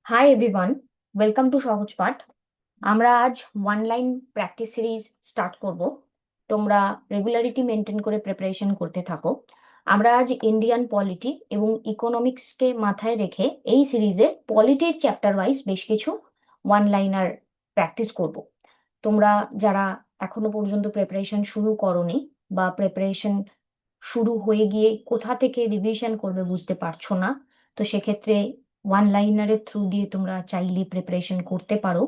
Hi everyone, welcome to সহজ পাঠ। আমরা আজ one line practice series start করব। তোমরা রেগুলারিটি মেনটেন করে প্রিপারেশন করতে থাকো। আমরা আজ ইন্ডিয়ান পলিটি এবং ইকোনমিক্সকে মাথায় রেখে এই সিরিজে পলিটির চ্যাপ্টার ওয়াইজ বেশ কিছু ওয়ান লাইনার প্র্যাকটিস করব। তোমরা যারা এখনো পর্যন্ত প্রিপারেশন শুরু করোনি বা প্রিপারেশন শুরু হয়ে গিয়ে কোথা থেকে রিভিশন করবে বুঝতে পারছো না, তো সেক্ষেত্রে ওয়ান লাইনারের থ্রু দিয়ে তোমরা চাইলে প্রিপারেশন করতে পারো।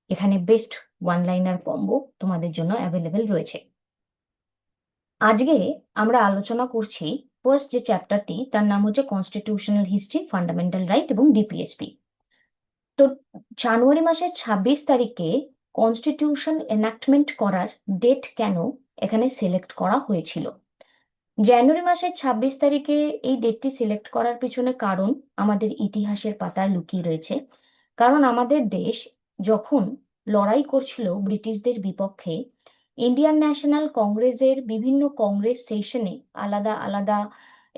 এখানে বেস্ট ওয়ান লাইনার কম্বো তোমাদের জন্য অ্যাভেলেবেল রয়েছে। আজকে আমরা আলোচনা করছি ফার্স্ট যে চ্যাপ্টারটি, তার নাম হচ্ছে কনস্টিটিউশনাল হিস্ট্রি, ফান্ডামেন্টাল রাইট এবং ডিপিএসপি। তো জানুয়ারি মাসের 26 তারিখে কনস্টিটিউশন এনাক্টমেন্ট করার ডেট কেন এখানে সিলেক্ট করা হয়েছিল? জানুয়ারি মাসের 26 তারিখে এই ডেটটি সিলেক্ট করার পিছনে কারণ আমাদের ইতিহাসের পাতায় লুকিয়ে রয়েছে। কারণ আমাদের দেশ যখন লড়াই করছিল ব্রিটিশদের বিপক্ষে, ইন্ডিয়ান ন্যাশনাল কংগ্রেসের বিভিন্ন কংগ্রেস সেশনে আলাদা আলাদা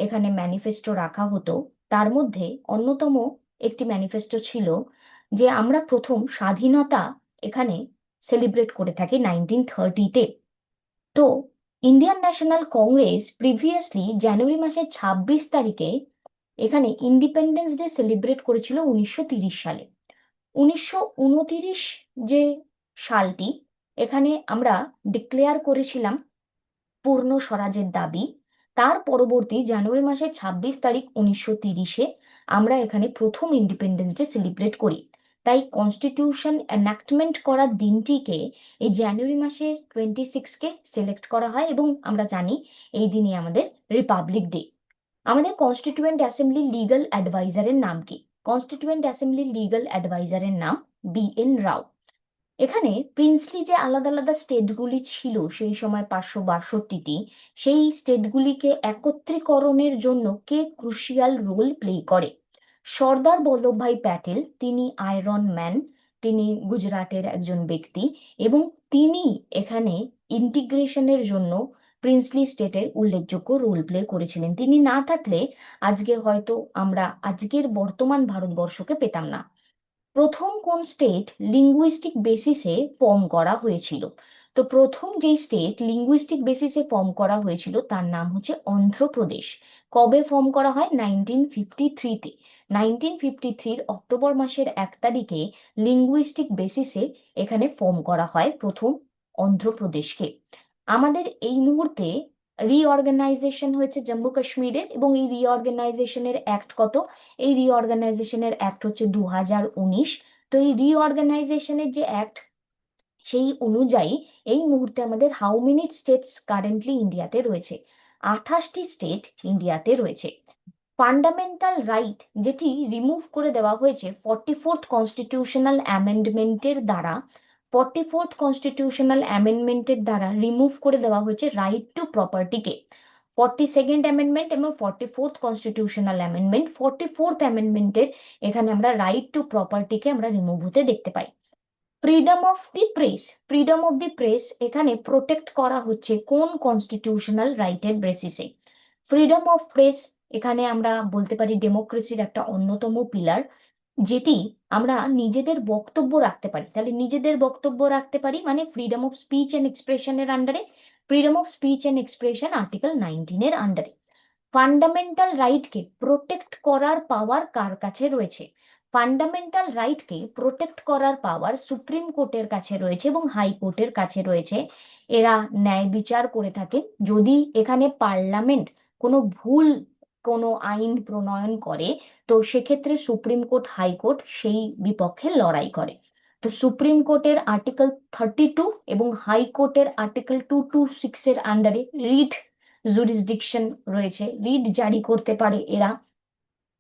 এখানে ম্যানিফেস্টো রাখা হতো। তার মধ্যে অন্যতম একটি ম্যানিফেস্টো ছিল যে আমরা প্রথম স্বাধীনতা এখানে সেলিব্রেট করে থাকি 1930-তে। তো ইন্ডিয়ান ন্যাশনাল কংগ্রেস প্রিভিয়াসলি জানুয়ারি মাসের 26 তারিখে এখানে ইন্ডিপেন্ডেন্স ডে সেলিব্রেট করেছিল 1930 সালে। 1929 যে সালটি, এখানে আমরা ডিক্লেয়ার করেছিলাম পূর্ণ স্বরাজের দাবি। তার পরবর্তী জানুয়ারি মাসের 26 তারিখ 1930-এ আমরা এখানে প্রথম ইন্ডিপেন্ডেন্স ডে সেলিব্রেট করি। তাই কনস্টিটিউশন এনাক্টমেন্ট করার দিনটিকে এই জানুয়ারি মাসের 26কে সিলেক্ট করা হয় এবং আমরা জানি এই দিনই আমাদের রিপাবলিক ডে। আমাদের কনস্টিটিউয়েন্ট অ্যাসেম্বলি লিগ্যাল অ্যাডভাইজারের নাম কি? কনস্টিটিউয়েন্ট অ্যাসেম্বলি লিগ্যাল অ্যাডভাইজারের নাম BN রাও। এখানে প্রিন্সলি যে আলাদা আলাদা স্টেটগুলি ছিল সেই সময় 562টি, সেই স্টেটগুলিকে একত্রীকরণের জন্য কে ক্রুশিয়াল রোল প্লে করে? সর্দার বল্লভভাই প্যাটেল। তিনি আয়রন ম্যান, তিনি গুজরাটের একজন ব্যক্তি এবং তিনি এখানে ইন্টিগ্রেশনের জন্য প্রিন্সলি স্টেটের উল্লেখযোগ্য রোল প্লে করেছিলেন। তিনি না থাকলে আজকে হয়তো আমরা আজকের বর্তমান ভারতবর্ষকে পেতাম না। প্রথম কোন স্টেট লিঙ্গুইস্টিক বেসিসে ফর্ম করা হয়েছিল? তো প্রথম যেই স্টেট লিঙ্গুইস্টিক বেসিসে ফর্ম করা হয়েছিল তার নাম হচ্ছে অন্ধ্রপ্রদেশ। কবে ফর্ম করা হয়? 1953-তে। 1953-র অক্টোবর মাসের 1 তারিখে লিঙ্গুইস্টিক বেসিসে এখানে ফর্ম করা হয় প্রথম অন্ধ্রপ্রদেশকে। আমাদের এই মুহূর্তে রিঅর্গানাইজেশন হয়েছে জম্মু কাশ্মীরের, এবং এই রিঅর্গানাইজেশনের অ্যাক্ট কত? এই রিঅর্গানাইজেশনের অ্যাক্ট হচ্ছে 2019। তো এই রিঅর্গানাইজেশনের যে অ্যাক্ট, সেই অনুযায়ী এই মুহূর্তে আমাদের হাউ মেনি স্টেটস কারেন্টলি ইন্ডিয়াতে রয়েছে? 28টি স্টেট ইন্ডিয়াতে রয়েছে। ফান্ডামেন্টাল রাইট যেটি রিমুভ করে দেওয়া হয়েছে 44th কনস্টিটিউশনাল অ্যামেন্ডমেন্টের দ্বারা, 44th কনস্টিটিউশনাল অ্যামেন্ডমেন্টের দ্বারা রিমুভ করে দেওয়া হয়েছে রাইট টু প্রপার্টিকে। 42nd অ্যামেন্ডমেন্ট এবং 44th কনস্টিটিউশনাল অ্যামেন্ডমেন্ট, 44th অ্যামেন্ডমেন্টের এখানে আমরা রাইট টু প্রপার্টিকে আমরা রিমুভ হতে দেখতে পাই। Freedom of the press, freedom of the press এখানে প্রোটেক্ট করা হচ্ছে কোন কনস্টিটিউশনাল রাইটের বেসিসে? ফ্রিডম অফ প্রেস এখানে আমরা বলতে পারি ডেমোক্রেসির একটা অন্যতম পিলার, যেটি আমরা নিজেদের বক্তব্য রাখতে পারি। তাহলে নিজেদের বক্তব্য রাখতে পারি মানে ফ্রিডম অফ স্পিচ এন্ড এক্সপ্রেশনের আন্ডারে। Freedom of speech and expression article 19-এর আন্ডারে। ফান্ডামেন্টাল রাইটকে প্রোটেক্ট করার পাওয়ার কার কাছে রয়েছে? ফান্ডামেন্টাল রাইটকে প্রোটেক্ট করার পাওয়ার সুপ্রিম কোর্টের কাছে রয়েছে এবং হাইকোর্টের কাছে রয়েছে। এরা ন্যায় বিচার করে থাকে। যদি এখানে পার্লামেন্ট কোনো ভুল কোনো আইন প্রণয়ন করে, তো সেক্ষেত্রে সুপ্রিম কোর্ট হাইকোর্ট সেই বিপক্ষে লড়াই করে। তো সুপ্রিম কোর্টের আর্টিকেল 32 এবং হাইকোর্টের আর্টিকেল 226-এর আন্ডারে রিট জুরিসডিকশন রয়েছে, রিট জারি করতে পারে এরা,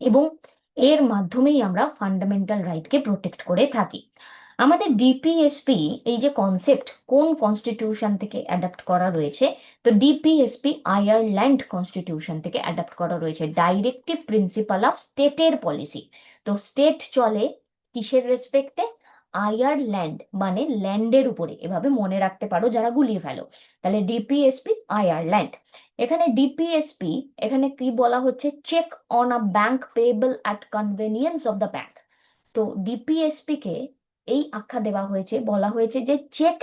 এবং এর মাধ্যমেই আমরা ফান্ডামেন্টাল রাইটকে প্রোটেক্ট করে থাকি। আমাদের ডিপিএসপি এই যে কনসেপ্ট কোন কনস্টিটিউশন থেকে অ্যাডাপ্ট করা রয়েছে? তো ডিপিএসপি আয়ারল্যান্ড কনস্টিটিউশন থেকে অ্যাডাপ্ট করা রয়েছে, ডাইরেক্টিভ প্রিন্সিপাল অফ স্টেটের পলিসি। তো স্টেট চলে কিসের রেসপেক্টে? আয়ারল্যান্ড মানে ল্যান্ডের উপরে, এভাবে মনে রাখতে পারো যারা গুলিয়ে ফেলো। তাহলে ডিপিএসপি আয়ারল্যান্ড। এখানে ডিপিএসপি এখানে কি বলা হচ্ছে? Cheque on a bank payable at convenience of the bank. তো ডিপিএসপি কে এই আখ্যা দেওয়া হয়েছে, বলা হয়েছে যে চেক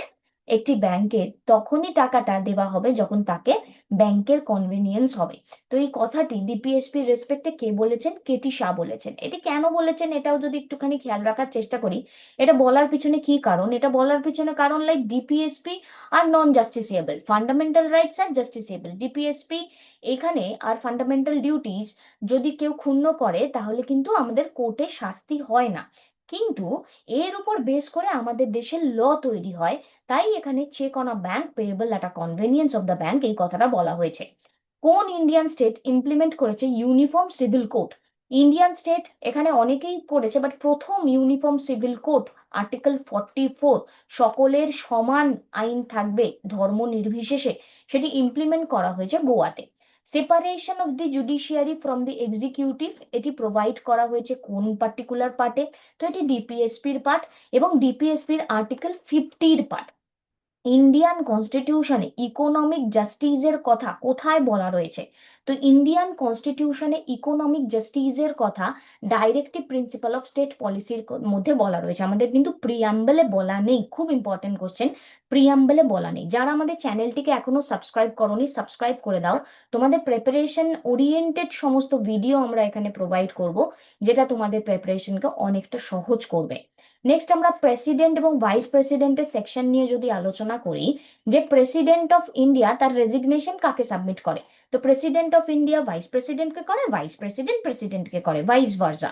একটি ব্যাংকের তখনই টাকাটা দেওয়া হবে যখন তাকে ব্যাংকের কনভেনিয়েন্স হবে। তো এই কথাটি ডিপিএসপি রেসপেক্টে কে বলেছেন? কেটি শাহ বলেছেন। এটি কেন বলেছেন এটাও যদি একটুখানি খেয়াল রাখার চেষ্টা করি, এটা বলার পিছনে কি কারণ? এটা বলার পিছনে কারণ, লাইক ডিপিএসপি আর নন জাস্টিসিয়েবল, ফান্ডামেন্টাল রাইটস আর জাস্টিসিয়েবল। ডিপিএসপি এখানে আর ফান্ডামেন্টাল ডিউটিস যদি কেউ ক্ষুণ্ণ করে তাহলে কিন্তু আমাদের কোর্টে শাস্তি হয় না, কিন্তু এর উপর বেস করে আমাদের দেশের ল তৈরি হয়। তাই এখানে cheque on a bank payable at a convenience of the bank এই কথাটা বলা হয়েছে। কোন ইন্ডিয়ান স্টেট ইমপ্লিমেন্ট করেছে uniform civil code? Indian state এখানে অনেকেই করেছে, বাট প্রথম ইউনিফর্ম সিভিল কোড আর্টিকেল 44, সকলের সমান আইন থাকবে ধর্ম নির্বিশেষে, সেটি ইমপ্লিমেন্ট করা হয়েছে গোয়াতে। Separation of the judiciary from the executive, এটি প্রোভাইড করা হয়েছে কোন পার্টিকুলার পার্টে? তো এটি ডিপিএসপির পার্ট এবং ডিপিএসপির আর্টিকেল 50-র পার্ট। ইন্ডিয়ান কনস্টিটিউশনে ইকোনমিক জাস্টিসের কথা কোথায় বলা রয়েছে? তো ইন্ডিয়ান কনস্টিটিউশনে ইকোনমিক জাস্টিসের কথা ডাইরেক্টিভ প্রিন্সিপাল অফ স্টেট পলিসির মধ্যে বলা রয়েছে, আমাদের কিন্তু প্রিয়াম্বলে বলা নেই। খুব ইম্পর্টেন্ট কোশ্চেন, প্রিয়াম্বলে বলা নেই। যারা আমাদের চ্যানেলটিকে এখনো সাবস্ক্রাইব করোনি, সাবস্ক্রাইব করে দাও। তোমাদের প্রিপারেশন ওরিয়েন্টেড সমস্ত ভিডিও আমরা এখানে প্রোভাইড করব, যেটা তোমাদের প্রিপারেশনকে অনেকটা সহজ করবে। নেক্সট আমরা প্রেসিডেন্ট এবং ভাইস প্রেসিডেন্টের সেকশন নিয়ে যদি আলোচনা করি, যে প্রেসিডেন্ট অফ ইন্ডিয়া তার রেজিগনেশন কাকে সাবমিট করে? তো প্রেসিডেন্ট অফ ইন্ডিয়া ভাইস প্রেসিডেন্টকে করে, ভাইস প্রেসিডেন্ট প্রেসিডেন্টকে করে, ভাইস ভার্সা।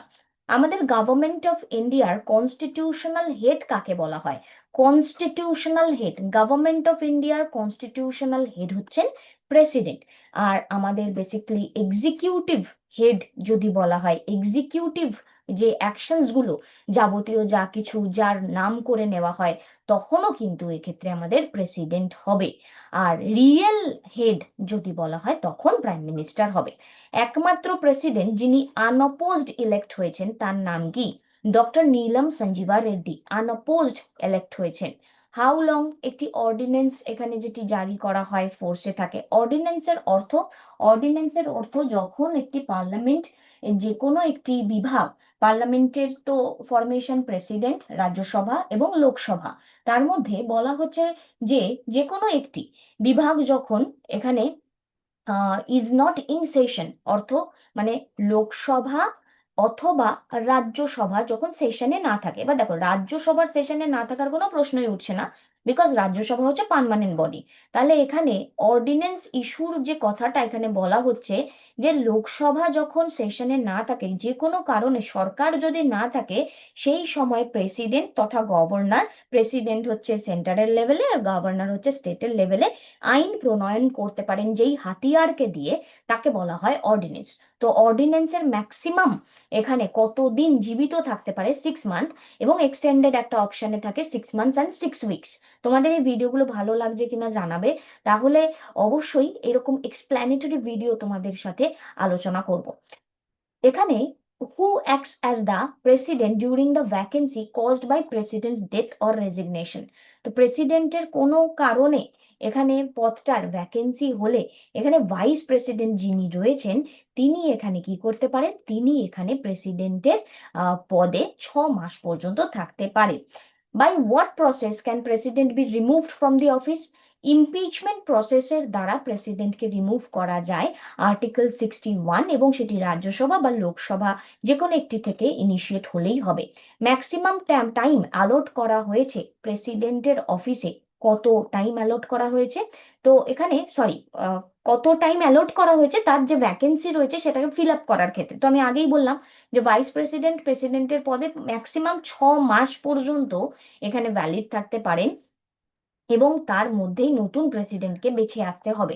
আমাদের গভর্নমেন্ট অফ ইন্ডিয়ার কনস্টিটিউশনাল হেড কাকে বলা হয়? কনস্টিটিউশনাল হেড, গভর্নমেন্ট অফ ইন্ডিয়ার কনস্টিটিউশনাল হেড হচ্ছেন প্রেসিডেন্ট। আর আমাদের বেসিক্যালি এক্সিকিউটিভ হেড যদি বলা হয়, এক্সিকিউটিভ যে অ্যাকশনস গুলো, যাবতীয় যা কিছু যার নাম করে নেওয়া হয়, তখনও কিন্তু এক্ষেত্রে আমাদের প্রেসিডেন্ট হবে। আর রিয়েল হেড যদি বলা হয় তখন প্রাইম মিনিস্টার হবে। একমাত্র প্রেসিডেন্ট যিনি আনঅপোজড ইলেক্ট হয়েছেন তার নাম কি? ডক্টর নীলম সঞ্জীবা রেড্ডি আনঅপোজড ইলেক্ট হয়েছেন। How long? একটি অর্ডিন্যান্স এখানে যেটি জারি করা হয় ফোর্সে থাকে। অর্ডিন্যান্সের অর্থ যখন একটি পার্লামেন্ট, যে কোনো একটি বিভাগ, পার্লামেন্টের তো ফরমেশন প্রেসিডেন্ট, রাজ্যসভা এবং লোকসভা, তার মধ্যে বলা হচ্ছে যে যে কোনো একটি বিভাগ যখন এখানে ইজ নট ইন সেশন, অর্থ মানে লোকসভা অথবা রাজ্যসভা যখন সেশনে না থাকে, বা দেখো রাজ্যসভার সেশনে না থাকার কোনো প্রশ্নই উঠছে না, বিকজ রাজ্যসভা হচ্ছে পার্মানেন্ট বডি। তাহলে এখানে অর্ডিন্যান্স ইস্যুর যে কথাটা এখানে বলা হচ্ছে, যে লোকসভা যখন সেশনে না থাকে, যে কোনো কারণে সরকার যদি না থাকে, সেই সময় প্রেসিডেন্ট তথা গভর্নর, প্রেসিডেন্ট হচ্ছে সেন্টারের লেভেলে আর গভর্নর হচ্ছে স্টেটের লেভেলে, আইন প্রণয়ন করতে পারেন যেই হাতিয়ারকে দিয়ে, তাকে বলা হয় অর্ডিন্যান্স। তো অর্ডিন্যান্সের ম্যাক্সিমাম এখানে কতদিন জীবিত থাকতে পারে? 6 মান্থ, এবং এক্সটেন্ডেড একটা অপশনে থাকে 6 মান্থস অ্যান্ড 6 উইকস। তোমাদের এই ভিডিওগুলো ভালো লাগছে কিনা জানাবে, তাহলে অবশ্যই এরকম এক্সপ্ল্যানেটরি ভিডিও তোমাদের সাথে আলোচনা করব। এখানে who acts as the president during the vacancy caused by president's death or resignation? তো প্রেসিডেন্টের কোনো কারণে এখানে পদটার ভ্যাকেন্সি হলে এখানে ভাইস প্রেসিডেন্ট যিনি রয়েছেন তিনি এখানে কি করতে পারেন? তিনি এখানে প্রেসিডেন্টের পদে 6 মাস পর্যন্ত থাকতে পারে। By what process can president be removed from the office? Impeachment প্রসেসের দ্বারা প্রেসিডেন্টকে রিমুভ করা যায়, আর্টিকেল 61, এবং সেটি রাজ্যসভা বা লোকসভা যে কোনো একটি থেকে ইনিশিয়েট হলেই হবে। ম্যাক্সিমাম টাইম অ্যালট করা হয়েছে প্রেসিডেন্টের অফিসে, কত টাইম অ্যালট করা হয়েছে? তো এখানে সরি, কত টাইম অ্যালট করা হয়েছে তার যে ভ্যাকেন্সি রয়েছে সেটাকে ফিল আপ করার ক্ষেত্রে। তো আমি আগেই বললাম যে ভাইস প্রেসিডেন্ট প্রেসিডেন্টের পদে ম্যাক্সিমাম 6 মাস পর্যন্ত এখানে ভ্যালিড থাকতে পারেন, এবং তার মধ্যেই নতুন প্রেসিডেন্টকে বেছে আসতে হবে।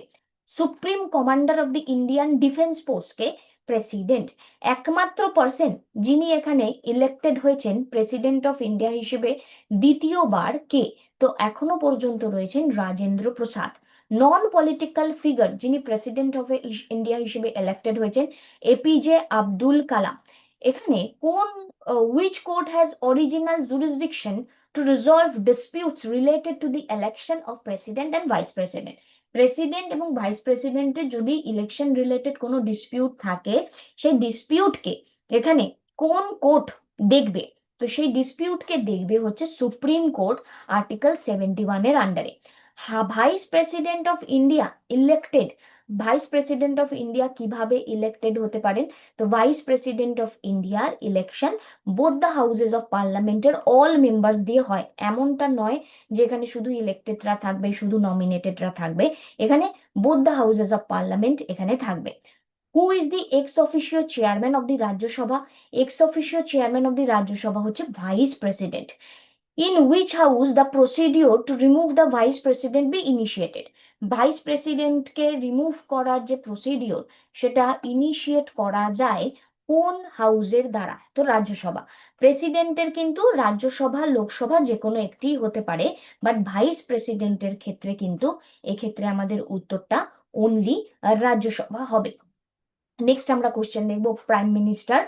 Supreme commander of the Indian defence ফোর্সকে প্রেসিডেন্ট, একমাত্র পার্সন যিনি এখানে ইলেক্টেড হয়েছেন প্রেসিডেন্ট অফ ইন্ডিয়া হিসেবে দ্বিতীয়বার, কে? তো এখনো পর্যন্ত রয়েছেন Rajendra Prasad. Non political figure যিনি প্রেসিডেন্ট অফ ইন্ডিয়া হিসেবে ইলেক্টেড হয়েছেন এপিজে আব্দুল কালাম। এখানে কোন, which court has original jurisdiction to resolve disputes related to the election of president and vice president? President এবং ভাইস প্রেসিডেন্টের যদি ইলেকশন রিলেটেড কোনো ডিসপিউট থাকে, সেই ডিসপিউটকে এখানে কোন কোর্ট দেখবে? তো তো সেই ডিসপিউটকে দেখবে হচ্ছে সুপ্রিম কোর্ট আর্টিকেল 71 এর আন্ডারে। Vice president of India elected, vice president of India কিভাবে ইলেক্টেড হতে পারেন? তো ভাইস প্রেসিডেন্ট অফ ইন্ডিয়ার election both the houses of পার্লামেন্টের অল মেম্বার্স দিয়ে হয়। এমনটা নয় যে এখানে শুধু ইলেক্টেডরা থাকবে, শুধু নমিনেটেডরা থাকবে, এখানে both the houses of parliament এখানে থাকবে। Who is the ex officio chairman of the Rajya Sabha? Ex officio chairman of the Rajya Sabha হচ্ছে vice president. In which house the procedure to remove the vice president be initiated? Vice প্রেসিডেন্টকে remove করার যে procedure সেটা initiate করা যায় কোন হাউসের দ্বারা? তো রাজ্যসভা। প্রেসিডেন্টের কিন্তু রাজ্যসভা লোকসভা যে কোনো একটি হতে পারে, বাট ভাইস প্রেসিডেন্টের ক্ষেত্রে কিন্তু এক্ষেত্রে আমাদের উত্তরটা অনলি রাজ্যসভা হবে। নেক্সট আমরা কোশ্চেন দেখবো prime minister,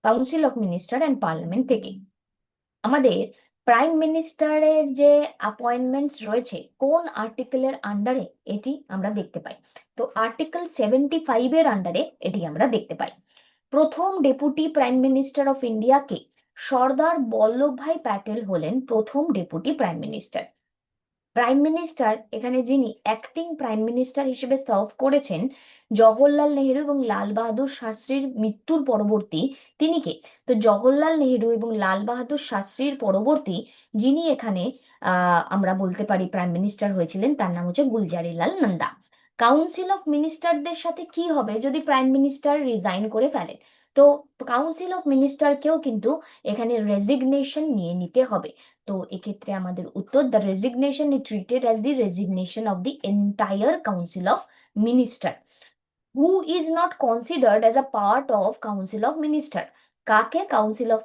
council of minister and parliament থেকে। আমাদের প্রাইম মিনিস্টারের যে অ্যাপয়েন্টমেন্টস রয়েছে কোন আর্টিকেলের আন্ডারে এটি আমরা দেখতে পাই? তো আর্টিকেল 75 এর আন্ডারে এটি আমরা দেখতে পাই। প্রথম deputy prime minister of India কে? সর্দার বল্লভভাই প্যাটেল হলেন প্রথম deputy prime minister. Prime minister এখানে যিনি অ্যাক্টিং প্রাইম মিনিস্টার হিসেবে সার্ভ করেছেন জওহরলাল নেহেরু এবং লাল বাহাদুর শাস্ত্রীর মৃত্যুর পরবর্তী, তিনি কে? তো জওহরলাল নেহেরু এবং লাল বাহাদুর শাস্ত্রীর পরবর্তী যিনি এখানে আমরা বলতে পারি প্রাইম মিনিস্টার হয়েছিলেন তার নাম হচ্ছে গুলজারিলাল নন্দা। কাউন্সিল অফ মিনিস্টারদের সাথে কি হবে যদি প্রাইম মিনিস্টার রিজাইন করে ফেলেন? তো কাউন্সিল অফ মিনিস্টারকেও কিন্তু এখানে রেজিগনেশন নিয়ে নিতে হবে। তো এক্ষেত্রে আমাদের উত্তর, the resignation is treated as the resignation of the entire council of minister. Who is not considered as a part of council of minister? কাকে কাউন্সিল অফ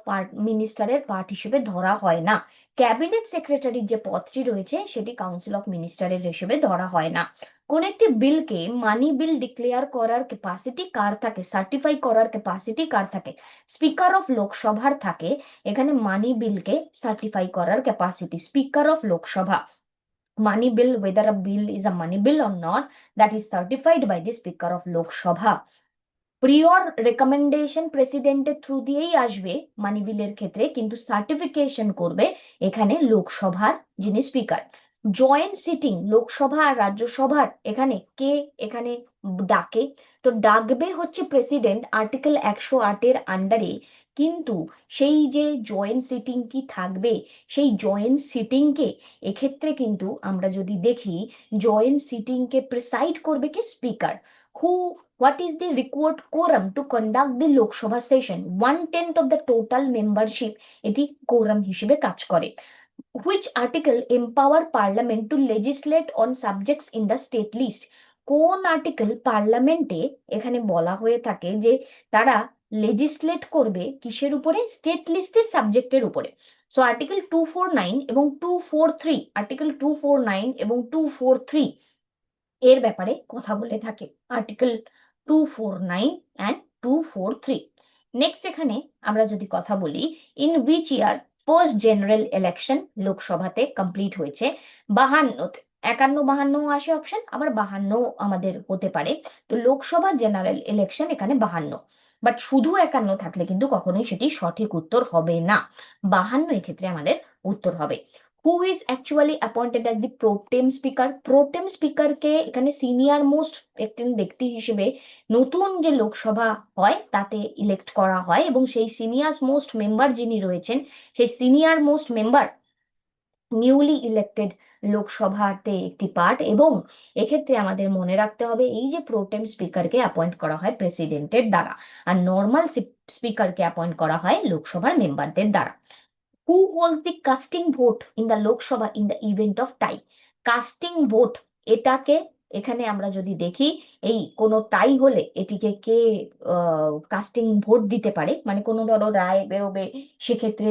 মিনিস্টারের পার্ট হিসেবে ধরা হয় না? ক্যাবিনেট সেক্রেটারির যে পদটি রয়েছে সেটি কাউন্সিল অফ মিনিস্টারের হিসেবে ধরা হয় না। কোন একটি বিলকে মানি বিল ডিক্লেয়ার করার ক্যাপাসিটি কার থাকে, সার্টিফাই করার ক্যাপাসিটি কার থাকে? স্পিকার অফ লোকসভার থাকে এখানে মানি বিলকে সার্টিফাই করার capacity, speaker of Lok Sabha. money bill, whether a bill is a money bill or not, that is certified by the speaker of lok sabha. Prior recommendation প্রেসিডেন্টের through দিয়েই আসবে মানি বিলের ক্ষেত্রে, কিন্তু সার্টিফিকেশন করবে এখানে লোকসভার যিনি স্পিকার। জয়েন্ট সিটিং লোকসভা আর রাজ্যসভার এখানে কে এখানে ডাকে? তো ডাকবে হচ্ছে প্রেসিডেন্ট আর্টিকেল 108 এর আন্ডারে, কিন্তু সেই যে জয়েন্ট সিটিং কি থাকবে, সেই জয়েন্ট সিটিং কে এক্ষেত্রে কিন্তু আমরা যদি দেখি জয়েন্ট সিটিং কে প্রিসাইড করবে কে? Speaker. Who What is the required quorum to conduct the Lok Sabha session? 1/10 of the total membership এটি quorum হিসেবে কাজ করে। Which article empower parliament to legislate on subjects in the state list? কোন article পার্লামেন্টে এখানে বলা হয়ে থাকে যে তারা লেজিসলেট করবে কিসের উপরে? স্টেট লিস্টের সাবজেক্টের উপরে। সো আর্টিকেল 249 এবং 243, আর্টিকেল 249 এবং 243 এর ব্যাপারে কথা বলে থাকে। Article 249 and 243। নেক্সট এখানে আমরা যদি কথা বলি in which year first general election লোকসভাতে কমপ্লিট হয়েছে? 52-তে। 51, 52 আসে অপশন, আবার 52 আমাদের হতে পারে। তো লোকসভা জেনারেল ইলেকশন এখানে 52, বাট শুধু 51 থাকলে কিন্তু কখনোই সেটি সঠিক উত্তর হবে না। 52 এক্ষেত্রে আমাদের উত্তর হবে। Who is actually appointed as the pro tem speaker? Pro tem স্পিকারকে এখানে সিনিয়র মোস্ট একজন ব্যক্তি হিসেবে নতুন যে লোকসভা হয় তাতে ইলেক্ট করা হয়, এবং সেই সিনিয়র মোস্ট মেম্বার যিনি রয়েছেন সেই senior most member newly elected লোকসভাতে একটি পার্ট। এবং এক্ষেত্রে আমাদের মনে রাখতে হবে এই যে প্রোটেম স্পিকারকে অ্যাপয়েন্ট করা হয় প্রেসিডেন্টের দ্বারা, আর নর্মাল স্পিকারকে অ্যাপয়েন্ট করা হয় লোকসভার মেম্বারদের দ্বারা। Who holds the casting vote in the Lok Sabha in the event of tie? Casting vote এটাকে এখানে আমরা যদি দেখি এই কোনো টাই হলে এটিকে কে কাস্টিং ভোট দিতে পারে? মানে কোনো ধরো রায় বেরোবে, সেক্ষেত্রে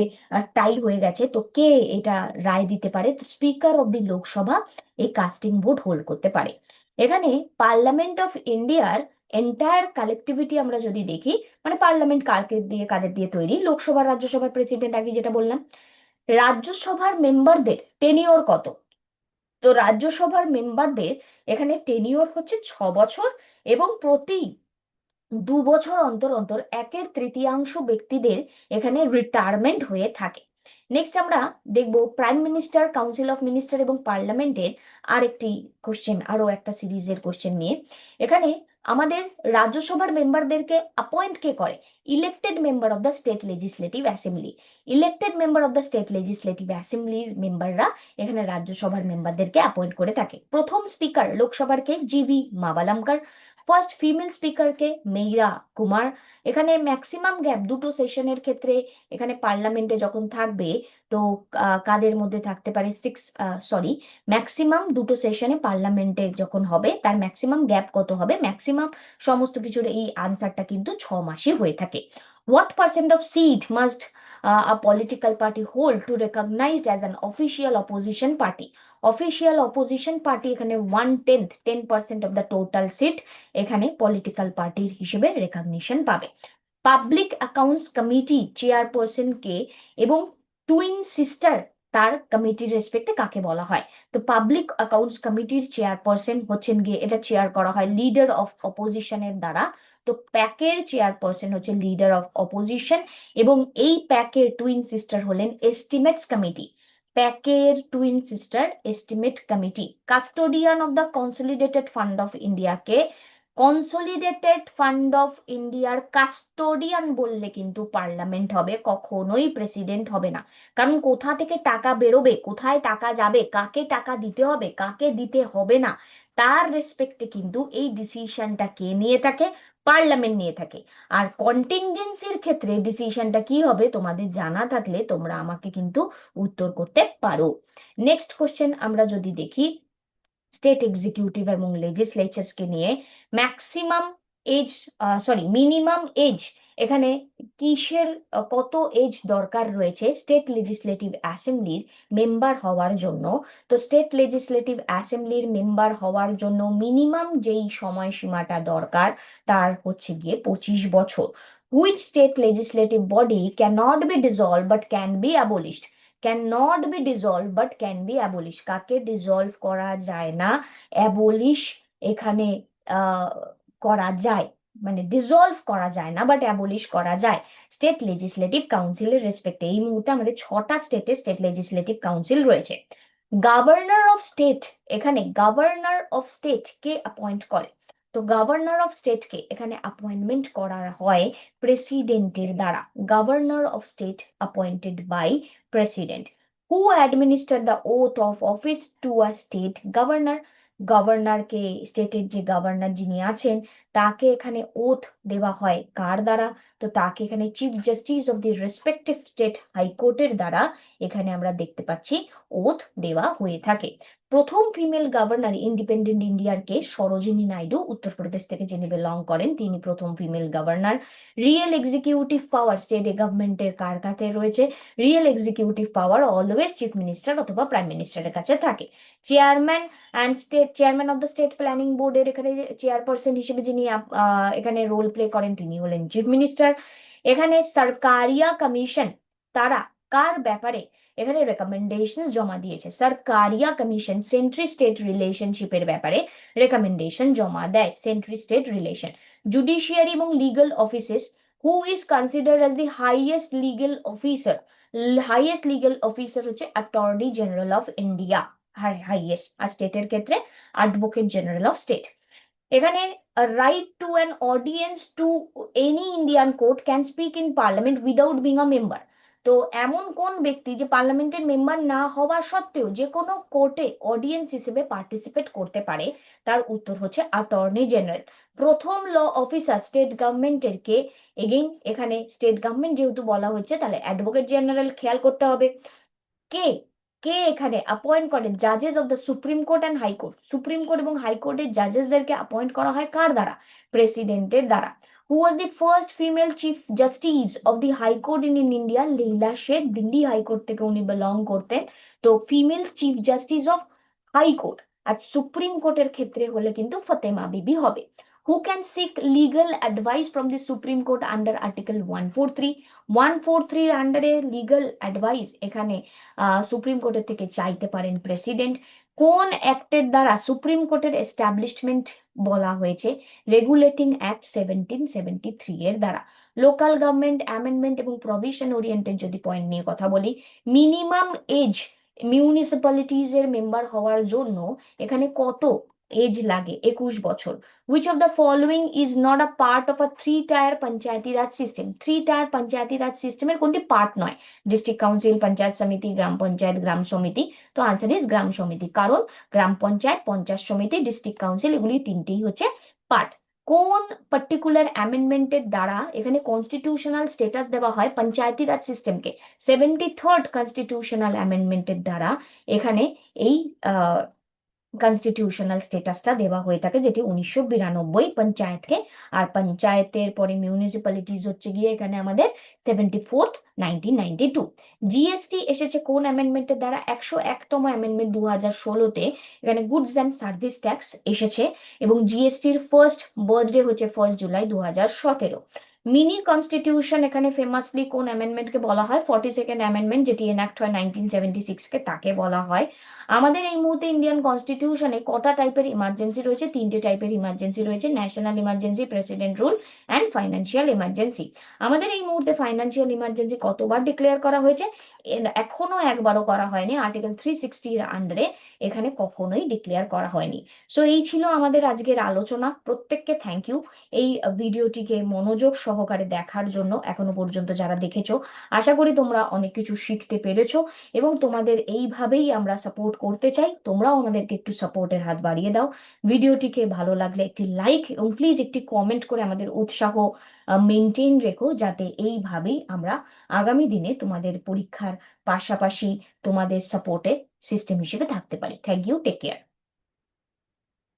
টাই হয়ে গেছে, তো কে এটা রায় দিতে পারে? তো স্পিকার অফ দি লোকসভা এই কাস্টিং ভোট হোল্ড করতে পারে। এখানে পার্লামেন্ট অফ ইন্ডিয়ার এন্টায়ার কালেক্টিভিটি আমরা যদি দেখি, মানে পার্লামেন্ট কাকে দিয়ে কাদের দিয়ে তৈরি? লোকসভা রাজ্যসভার প্রেসিডেন্ট, আগে যেটা বললাম। রাজ্যসভার মেম্বারদের টেনিওর কত? তো রাজ্যসভার মেম্বারদের এখানে টেনিওর হচ্ছে 6 বছর, এবং প্রতি 2 বছর অন্তর অন্তর 1/3 ব্যক্তিদের এখানে রিটায়ারমেন্ট হয়ে থাকে। নেক্সট আমরা দেখব prime minister, council of minister এবং পার্লামেন্টের আরেকটি কোশ্চেন, আরো একটা সিরিজের কোশ্চেন নিয়ে। এখানে আমাদের রাজ্যসভার মেম্বারদেরকে অ্যাপয়েন্ট কে করে? Elected member of the state legislative assembly. Elected member of the state legislative অ্যাসেম্বলির মেম্বাররা এখানে রাজ্যসভার মেম্বারদেরকে অ্যাপয়েন্ট করে থাকে। প্রথম স্পিকার লোকসভার কে? জিভি মাভালামকার। ফার্স্ট ফিমেল স্পিকার কে? মেইরা কুমার। এখানে ম্যাক্সিমাম গ্যাপ দুটো সেশনের ক্ষেত্রে এখানে পার্লামেন্টে যখন থাকবে, তো কাদের মধ্যে থাকতে পারে? ম্যাক্সিমাম দুটো সেশনে পার্লামেন্টে যখন হবে তার ম্যাক্সিমাম গ্যাপ কত হবে? ম্যাক্সিমাম সমস্ত কিছুর এই আনসারটা কিন্তু 6 মাসই হয়ে থাকে। What percent of seat must a political party hold to recognized as an official opposition party? Official opposition party এখানে 10% অফ দ্য টোটাল সিট এখানে পলিটিক্যাল পার্টির হিসেবে রেকগনিশন পাবে। পাবলিক অ্যাকাউন্টস কমিটি চেয়ারপারসন কে এবং টুইন সিস্টার তার কমিটির রেসপেক্টে কাকে বলা হয়? তো পাবলিক অ্যাকাউন্টস কমিটির চেয়ারপারসন হচ্ছেন গিয়ে, এটা চেয়ার করা হয় লিডার অফ অপোজিশনের দ্বারা। তো প্যাকের চেয়ারপারসন হচ্ছে লিডার অফ অপোজিশন, এবং এই প্যাকের টুইন সিস্টার হলেন এস্টিমেটস কমিটি। প্যাকের twin sister estimate committee. Custodian of the consolidated fund of ইন্ডিয়াকে? কনসলিডেটেড ফান্ড অফ ইন্ডিয়ার কাস্টোডিয়ান বললে কিন্তু পার্লামেন্ট হবে, কখনোই প্রেসিডেন্ট হবে না। কারণ কোথা থেকে টাকা বেরোবে, কোথায় টাকা যাবে, কাকে টাকা দিতে হবে, কাকে দিতে হবে না, তার রেসপেক্টে কিন্তু এই ডিসিশনটা কে নিয়ে থাকে? পার্লামেন্ট নিয়ে থাকে। আর কন্টিনজেন্সির ক্ষেত্রে ডিসিশনটা কি হবে তোমাদের জানা থাকলে তোমরা আমাকে কিন্তু উত্তর করতে পারো। নেক্সট কোশ্চেন আমরা যদি দেখি, স্টেট এক্সিকিউটিভ এবং লেজিসলেচার্সকে নিয়ে ম্যাক্সিমাম এজ, মিনিমাম এজ এখানে কিসের, কত এজ দরকার রয়েছে স্টেট লেজিসলেটিভ অ্যাসেম্বলির মেম্বার হওয়ার জন্য? তো স্টেট লেজিসলেটিভ অ্যাসেম্বলির মেম্বার হওয়ার জন্য মিনিমাম যেই সময়সীমাটা দরকার তার হচ্ছে গিয়ে 25 বছর। Which state legislative body cannot be dissolve but can be abolished? Cannot be dissolve but can be abolish, কাকে ডিসলভ করা যায় না, অ্যাবলিশ এখানে আহ করা যায়, মানে ডিসলভ করা যায় না বাট অ্যাবলিশ করা যায়। স্টেট লেজিসলেটিভ কাউন্সিলের রেসপেক্টে এই মুহূর্তে আমাদের 6টা স্টেটে স্টেট লেজিসলেটিভ কাউন্সিল রয়েছে। গভর্নর অফ স্টেট, এখানে governor of state K appoint করে? তো গভর্নর অফ স্টেট কে এখানে অ্যাপয়েন্টমেন্ট করা হয় প্রেসিডেন্টের দ্বারা। Governor of state appointed by president. Who administer the oath of office to a state governor? গভর্নরকে, স্টেটের যে গভর্নর যিনি আছেন তাকে এখানে ওথ দেওয়া হয় কার দ্বারা? তো তাকে এখানে chief justice of the respective state হাইকোর্টের দ্বারা এখানে আমরা দেখতে পাচ্ছি ওথ দেওয়া হয়ে থাকে। প্রথম ফিমেল গভর্নর ইন্ডিপেন্ডেন্ট ইন্ডিয়ার কে? সরোজিনী নাইডু, উত্তরপ্রদেশ থেকে যিনি বিলং করেন তিনি প্রথম ফিমেল গভর্নর। রিয়েল এক্সিকিউটিভ পাওয়ার স্টেট গভর্নমেন্টের কার কাছে রয়েছে? রিয়েল এক্সিকিউটিভ পাওয়ার অলওয়েজ চিফ মিনিস্টার অথবা প্রাইম মিনিস্টারের কাছে থাকে। Chairman and state chairman of the state planning বোর্ডের এখানে চেয়ারপারসন হিসেবে যিনি এখানে রোল প্লে করেন তিনি হলেন চিফ মিনিস্টার। এখানে সরকারিয়া কমিশন তারা কার ব্যাপারে এখানে রেকমেন্ডেশন জমা দিয়েছে? সরকারিয়া কমিশন সেন্ট্রি স্টেট রিলেশনশিপের ব্যাপারে রেকমেন্ডেশন জমা দেয়, সেন্ট্রি স্টেট রিলেশন। জুডিশিয়ারি এবং legal offices, who is considered as the highest legal officer? Highest legal officer হচ্ছে attorney general of India, highest. আর স্টেটের ক্ষেত্রে অ্যাডভোকেট জেনারেল অফ স্টেট। এখানে right to an audience to any Indian court can speak in parliament without being a member? তো এমন কোন ব্যক্তি যে পার্লামেন্টের মেম্বার না হওয়া সত্ত্বেও যে কোনো কোর্টে অডিয়েন্স হিসেবে পার্টিসিপেট করতে পারে? তার উত্তর হচ্ছে অ্যাটর্নি জেনারেল। প্রথম ল অফিসার স্টেট গভর্নমেন্টের কে? এগেইন এখানে স্টেট গভর্নমেন্ট যেহেতু বলা হচ্ছে তাহলে অ্যাডভোকেট জেনারেল খেয়াল করতে হবে। কে কে এখানে অ্যাপয়েন্ট করেন জাজেস of the supreme court and high court? Supreme court এবং হাইকোর্টের জাজেসদেরকে অ্যাপয়েন্ট করা হয় কার দ্বারা? প্রেসিডেন্টের দ্বারা। Who was the first female chief justice of the high court in India? Leela Seth, Delhi high court থেকে উনি বিলং করতেন। তো female chief justice of high court. আর সুপ্রিম কোর্টের ক্ষেত্রে হলে কিন্তু ফতেমা বিবি হবে। Who can seek legal advice from the supreme court under article 143? 143 আন্ডারে লিগাল অ্যাডভাইস এখানে সুপ্রিম কোর্টের থেকে চাইতে পারেন প্রেসিডেন্ট। কোন অ্যাক্টের দ্বারা সুপ্রিম কোর্টের এস্টাবলিশমেন্ট বলা হয়েছে? রেগুলেটিং অ্যাক্ট 1773 এর দ্বারা। লোকাল গভর্নমেন্ট অ্যামেন্ডমেন্ট এবং প্রভিশন ওরিয়েন্টেড যদি পয়েন্ট নিয়ে কথা বলি, মিনিমাম এজ মিউনিসিপ্যালিটিজ এর মেম্বার হওয়ার জন্য এখানে কত এজ লাগে? 21 বছর। Which of the following is not a part of a three tier panchayati raj system? Three tier panchayati raj সিস্টেমের কোনটি পার্ট নয়? ডিস্ট্রিক্ট কাউন্সিল, পঞ্চায়েত সমিতি, গ্রাম পঞ্চায়েত, গ্রাম সমিতি। তো আনসার ইজ গ্রাম সমিতি, কারণ গ্রাম পঞ্চায়েত, পঞ্চায়েত সমিতি, ডিস্ট্রিক্ট কাউন্সিল এগুলি তিনটেই হচ্ছে পার্ট। কোন পার্টিকুলার অ্যামেন্ডমেন্টের দ্বারা এখানে কনস্টিটিউশনাল স্টেটাস দেওয়া হয় পঞ্চায়েতি রাজ সিস্টেমকে? 73rd কনস্টিটিউশনাল অ্যামেন্ডমেন্টের দ্বারা এখানে এই কনস্টিটিউশনাল স্টেটাসটা দেওয়া হয়ে থাকে, যেটি 1992 পঞ্চায়েতকে। আর পঞ্চায়েতের পরে মিউনিসিপ্যালিটিজ হচ্ছে গিয়ে এখানে আমাদের 74th 1992। জিএসটি এসেছে কোন অ্যামেন্ডমেন্টের দ্বারা? 101তম অ্যামেন্ডমেন্ট 2016-তে এখানে গুডস অ্যান্ড সার্ভিস ট্যাক্স এসেছে, এবং জিএসটির ফার্স্ট বার্থডে হচ্ছে 1 জুলাই 2017। মিনি কনস্টিটিউশন এখানে ফেমাসলি কোন অ্যামেন্ডমেন্টকে বলা হয়? 42nd অ্যামেন্ডমেন্ট, যেটি এনাক্ট হয় 1976-কে, তাকে বলা হয়। আমাদের এই মুহূর্তে ইন্ডিয়ান কনস্টিটিউশনে কটা টাইপের ইমার্জেন্সি রয়েছে? তিনটে টাইপের ইমার্জেন্সি রয়েছে, national emergency, president rule and financial emergency. আমাদের এই মুহূর্তে ফাইন্যান্সিয়াল ইমার্জেন্সি কতবার ডিক্লেয়ার করা হয়েছে? এখনো একবারও করা হয়নি। আর্টিকেল 360 এর আন্ডারে এখানে কখনোই ডিক্লেয়ার করা হয়নি। সো এই ছিল আমাদের আজকের আলোচনা। প্রত্যেককে থ্যাংক ইউ এই ভিডিওটিকে মনোযোগ সহকারে দেখার জন্য, এখনো পর্যন্ত যারা দেখেছো। আশা করি তোমরা অনেক কিছু শিখতে পেরেছো, এবং তোমাদের এইভাবেই আমরা সাপোর্ট করতে চাই। তোমরাও আমাদেরকে একটু সাপোর্টের হাত বাড়িয়ে দাও। ভিডিওটিকে ভালো লাগলে একটি লাইক এবং প্লিজ একটি কমেন্ট করে আমাদের উৎসাহ মেনটেন রেখো, যাতে এইভাবেই আমরা আগামী দিনে তোমাদের পরীক্ষার পাশাপাশি তোমাদের সাপোর্টে সিস্টেম হিসেবে থাকতে পারি। Thank you, take care.